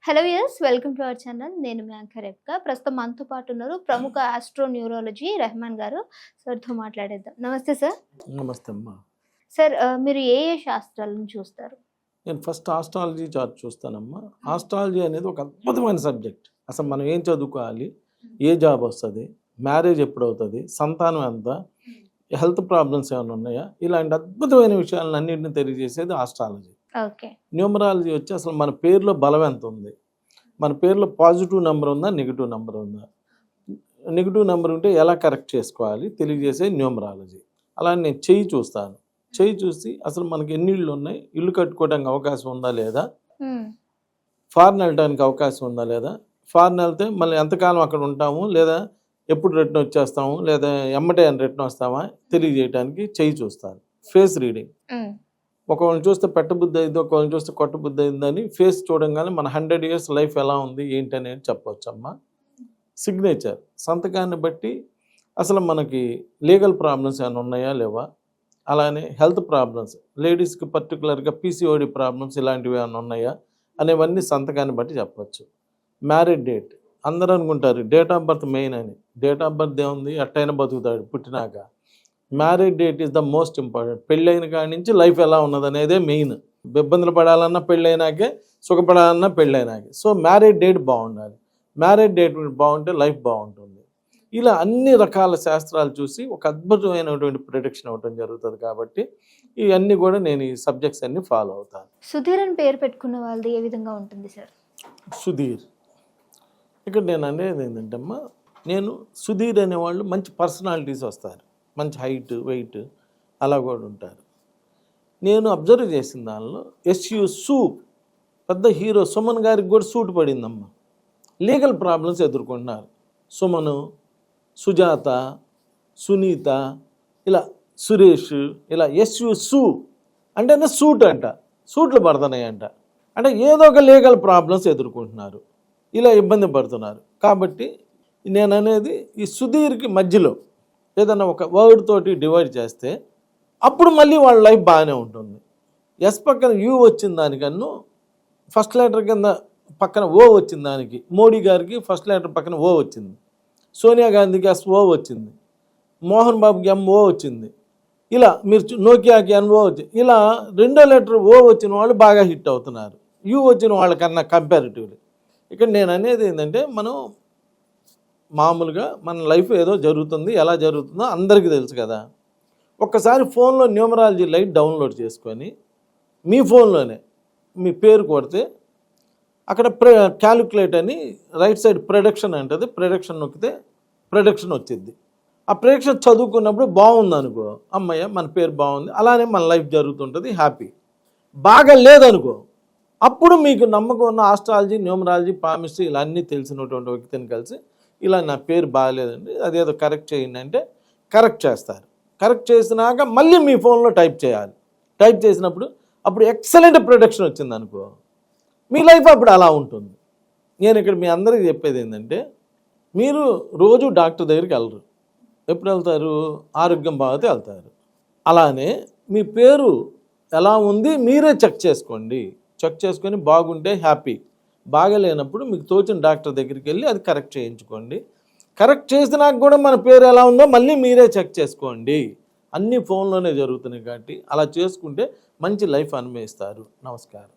Hello yes welcome to our channel. నేను మీ anchor రేఖ. ప్రస్తుతం మనతో పాటు ఉన్నారు ప్రముఖ ఆస్ట్రో న్యూరాలజీ రెహమాన్ గారు. సార్తో మాట్లాడేద్దాం. నమస్తే సార్. నమస్తే అమ్మా. సార్ మీరు ఏ శాస్త్రాలను చూస్తారు? నేను ఫస్ట్ ఆస్ట్రాలజీ చార్ట్ చూస్తానమ్మా. ఆస్ట్రాలజీ అనేది ఒక అద్భుతమైన సబ్జెక్ట్. అసలు మనం ఏం చదువుకోవాలి, ఏ జాబ్ వస్తుంది, మ్యారేజ్ ఎప్పుడు అవుతుంది, సంతానం ఎంత, హెల్త్ ప్రాబ్లమ్స్ ఏమైనా ఉన్నాయా, ఇలాంటి అద్భుతమైన విషయాలను అన్నింటినీ తెలియజేసేది ఆస్ట్రాలజీ. ఓకే. న్యూమరాలజీ వచ్చి అసలు మన పేరులో బలం ఎంత ఉంది, మన పేరులో పాజిటివ్ నెంబర్ ఉందా, నెగిటివ్ నెంబర్ ఉందా, నెగిటివ్ నెంబర్ ఉంటే ఎలా కరెక్ట్ చేసుకోవాలి తెలియజేసే న్యూమరాలజీ. అలా నేను చెయ్యి చూస్తాను. చెయ్యి చూసి అసలు మనకి ఎన్ని ఇళ్ళు ఉన్నాయి, ఇల్లు కట్టుకోవడానికి అవకాశం ఉందా లేదా, ఫారెన్ వెళ్ళడానికి అవకాశం ఉందా లేదా, ఫారెన్ వెళ్తే మళ్ళీ ఎంతకాలం అక్కడ ఉంటాము, లేదా ఎప్పుడు రిటర్న్ వచ్చేస్తాము, లేదా ఎమ్మటే అని రిటర్న్ వస్తామా తెలియజేయడానికి చెయ్యి చూస్తాను. ఫేస్ రీడింగ్, ఒకళ్ళని చూస్తే పెట్టబుద్ధి అయింది, ఒకళ్ళని చూస్తే కొట్టబుద్ధి అయిందని ఫేస్ చూడంగానే మన 100 years లైఫ్ ఎలా ఉంది ఏంటి అనేది చెప్పవచ్చు అమ్మా. సిగ్నేచర్, సంతకాన్ని బట్టి అసలు మనకి లీగల్ ప్రాబ్లమ్స్ ఏమైనా ఉన్నాయా లేవా, అలానే హెల్త్ ప్రాబ్లమ్స్, లేడీస్కి పర్టికులర్గా పీసీఓడి ప్రాబ్లమ్స్ ఇలాంటివి ఏమైనా ఉన్నాయా అనేవన్నీ సంతకాన్ని బట్టి చెప్పచ్చు. మ్యారేజ్ డేట్, అందరూ అనుకుంటారు డేట్ ఆఫ్ బర్త్ మెయిన్ అని. డేట్ ఆఫ్ బర్త్ ఏముంది, ఎట్టయినా బతుకుతాడు పుట్టినాక. Marriage date is the most important. పెళ్ళైన కాడి నుంచి లైఫ్ ఎలా ఉన్నది అనేదే మెయిన్. ఇబ్బందులు పడాలన్నా పెళ్ళైనాకే, సుఖపడాలన్నా పెళ్ళైనాకే. సో మ్యారేజ్ డేట్ బాగుండాలి. మ్యారేజ్ డేట్ బాగుంటే లైఫ్ బాగుంటుంది. ఇలా అన్ని రకాల శాస్త్రాలు చూసి ఒక అద్భుతమైనటువంటి ప్రిడిక్షన్ అవ్వడం జరుగుతుంది. కాబట్టి ఇవన్నీ కూడా నేను ఈ సబ్జెక్ట్స్ అన్ని ఫాలో అవుతాను. సుధీర్ అని పేరు పెట్టుకున్న వాళ్ళది ఏ విధంగా ఉంటుంది సార్? సుధీర్, ఇక్కడ నేను అనేది ఏంటంటే అమ్మా, నేను సుధీర్ అనేవాళ్ళు మంచి పర్సనాలిటీస్ వస్తారు, మంచి హైట్ వెయిట్ అలా కూడా ఉంటారు. నేను అబ్జర్వ్ చేసిన దానిలో SU పెద్ద హీరో సుమన్ గారికి కూడా సూట్ పడిందమ్మా. లీగల్ ప్రాబ్లమ్స్ ఎదుర్కొంటున్నారు. సుమను, సుజాత, సునీత, ఇలా సురేష్, ఇలా SU అంటేనే సూట్ అంట, సూట్లు పడుతున్నాయి అంట. అంటే ఏదో ఒక లీగల్ ప్రాబ్లమ్స్ ఎదుర్కొంటున్నారు, ఇలా ఇబ్బంది పడుతున్నారు. కాబట్టి నేను అనేది ఈ సుధీర్కి మధ్యలో ఏదన్నా ఒక వర్డ్ తోటి డివైడ్ చేస్తే అప్పుడు మళ్ళీ వాళ్ళ లైఫ్ బాగానే ఉంటుంది. ఎస్ పక్కన యూ వచ్చిన దానికన్నా ఫస్ట్ లెటర్ కింద పక్కన ఓ వచ్చిన దానికి, మోడీ గారికి ఫస్ట్ లెటర్ పక్కన ఓ వచ్చింది, సోనియా గాంధీకి SO వచ్చింది, మోహన్ బాబుకి MO వచ్చింది, ఇలా మీరు నోకియాకి NO వచ్చింది. ఇలా రెండో లెటర్ ఓ వచ్చిన వాళ్ళు బాగా హిట్ అవుతున్నారు, యూ వచ్చిన వాళ్ళకన్నా కంపారిటివ్లీ. ఇక్కడ నేను అనేది ఏంటంటే, మనం మామూలుగా మన లైఫ్ ఏదో జరుగుతుంది, ఎలా జరుగుతుందో అందరికీ తెలుసు కదా. ఒక్కసారి ఫోన్లో న్యూమరాలజీ లైట్ డౌన్లోడ్ చేసుకొని మీ ఫోన్లోనే మీ పేరు కొడితే అక్కడ క్యాలిక్యులేట్ అని రైట్ సైడ్ ప్రొడక్షన్ అంటుంది, ప్రొడక్షన్ నొక్కితే ప్రొడక్షన్ వచ్చింది. ఆ ప్రొడక్షన్ చదువుకున్నప్పుడు బాగుంది అనుకో, అమ్మయ్య మన పేరు బాగుంది, అలానే మన లైఫ్ జరుగుతుంటుంది, హ్యాపీ. బాగా లేదనుకో, అప్పుడు మీకు నమ్మకం ఉన్న ఆస్ట్రాలజీ, న్యూమరాలజీ, పామిస్ట్రీ ఇలా అన్నీ తెలిసినటువంటి వ్యక్తిని కలిసి ఇలా నా పేరు బాగాలేదండి, అదేదో కరెక్ట్ చేయండి అంటే కరెక్ట్ చేస్తారు. కరెక్ట్ చేసినాక మళ్ళీ మీ ఫోన్లో టైప్ చేయాలి. టైప్ చేసినప్పుడు అప్పుడు ఎక్సలెంట్ ప్రొడక్షన్ వచ్చింది అనుకో, మీ లైఫ్ అప్పుడు అలా ఉంటుంది. నేను ఇక్కడ మీ అందరికీ చెప్పేది ఏంటంటే, మీరు రోజు డాక్టర్ దగ్గరికి వెళ్ళరు. ఎప్పుడు వెళ్తారు? ఆరోగ్యం బాగాతే వెళ్తారు. అలానే మీ పేరు ఎలా ఉంది మీరే చెక్ చేసుకోండి. చెక్ చేసుకొని బాగుంటే హ్యాపీ, బాగలేనప్పుడు మీకు తోచిన డాక్టర్ దగ్గరికి వెళ్ళి అది కరెక్ట్ చేయించుకోండి. కరెక్ట్ చేసినాక కూడా మన పేరు ఎలా ఉందో మళ్ళీ మీరే చెక్ చేసుకోండి. అన్నీ ఫోన్లోనే జరుగుతున్నాయి కాబట్టి అలా చేసుకుంటే మంచి లైఫ్ అనుభవిస్తారు. నమస్కారం.